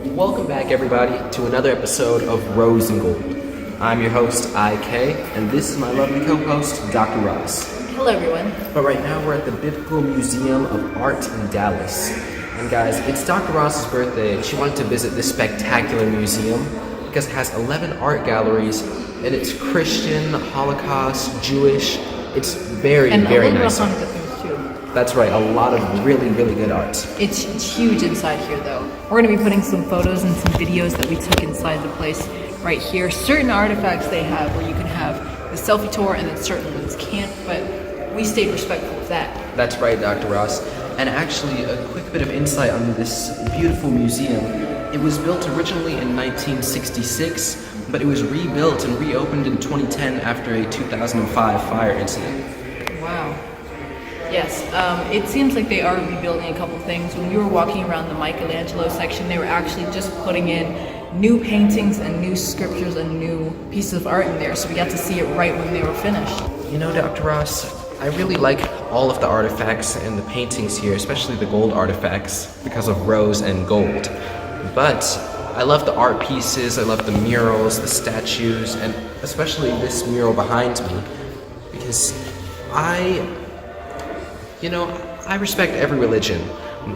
Welcome back, everybody, to another episode of Rose and Gold. I'm your host, IK, and this is my lovely co-host, Dr. Ross. Hello, everyone. But right now, we're at the Biblical Museum of Art in Dallas. And guys, it's Dr. Ross's birthday, and she wanted to visit this spectacular museum because it has 11 art galleries, and it's Christian, Holocaust, Jewish. It's very nice. And a art. Hanukkah things, too. That's right, a lot of really good art. It's huge inside here, though. We're going to be putting some photos and some videos that we took inside the place right here. Certain artifacts they have where you can have the selfie tour and then certain ones can't, but we stayed respectful of that. That's right, Dr. Ross. And actually, a quick bit of insight on this beautiful museum. It was built originally in 1966, but it was rebuilt and reopened in 2010 after a 2005 fire incident. Wow. Yes, it seems like they are rebuilding a couple things. When we were walking around the Michelangelo section, they were actually just putting in new paintings and new sculptures and new pieces of art in there, so we got to see it right when they were finished. You know, Dr. Ross, I really like all of the artifacts and the paintings here, especially the gold artifacts, because of rose and gold. But I love the art pieces, I love the murals, the statues, and especially this mural behind me, because I respect every religion,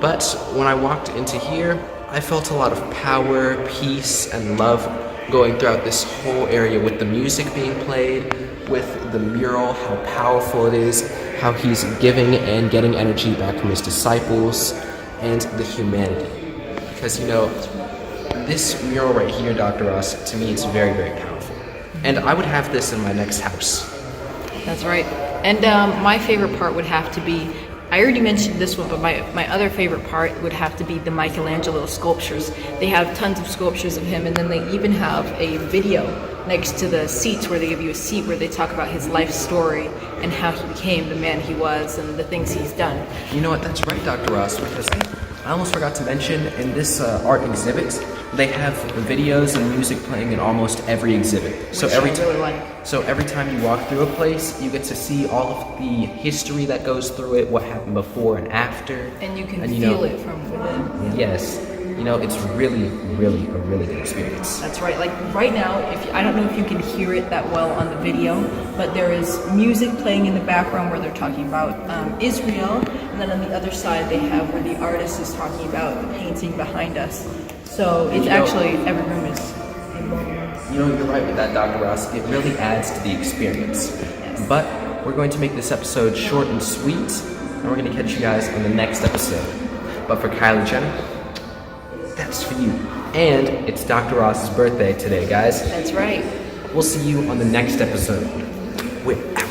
but when I walked into here, I felt a lot of power, peace, and love going throughout this whole area with the music being played, with the mural, how powerful it is, how he's giving and getting energy back from his disciples, and the humanity. Because, this mural right here, Dr. Ross, to me, it's very powerful. And I would have this in my next house. That's right. And my favorite part would have to be, I already mentioned this one, but my other favorite part would have to be the Michelangelo sculptures. They have tons of sculptures of him, and then they even have a video next to the seats where they give you a seat where they talk about his life story and how he became the man he was and the things he's done. You know what, that's right, Dr. Ross, because I almost forgot to mention, in this art exhibit, they have videos and music playing in almost every exhibit. So every time you walk through a place, you get to see all of the history that goes through it, what happened before and after. And you can feel it from within. Yes. It's really a really good experience. That's right. Like right now, I don't know if you can hear it that well on the video, but there is music playing in the background where they're talking about Israel, and then on the other side they have where the artist is talking about the painting behind us. So it's actually, every room is involved. You're right with that, Dr. Ross. It really adds to the experience. Yes. But we're going to make this episode short and sweet, and we're going to catch you guys on the next episode. But for Kylie Jenner, that's for you. And it's Dr. Ross's birthday today, guys. That's right. We'll see you on the next episode. We're out.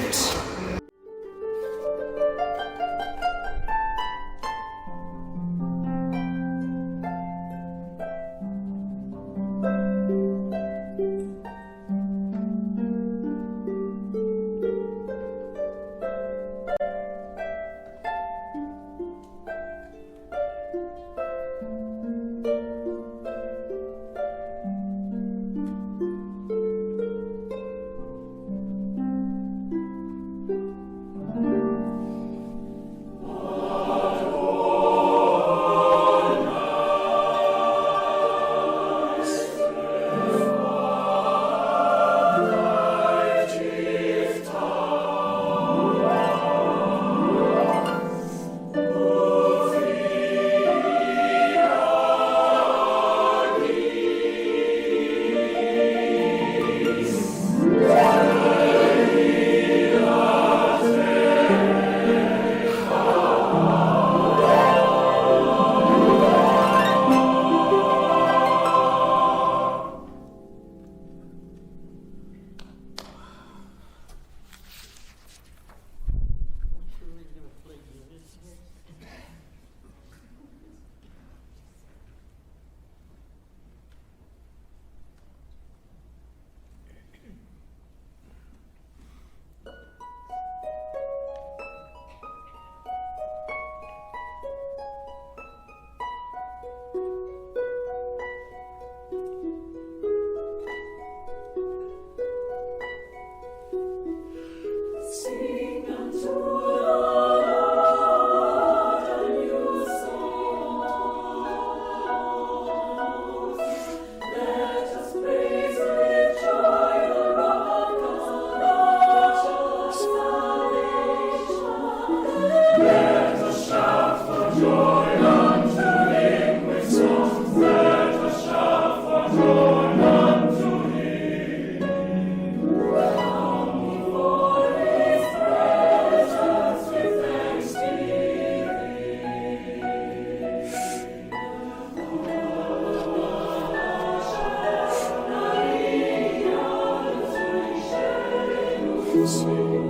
see.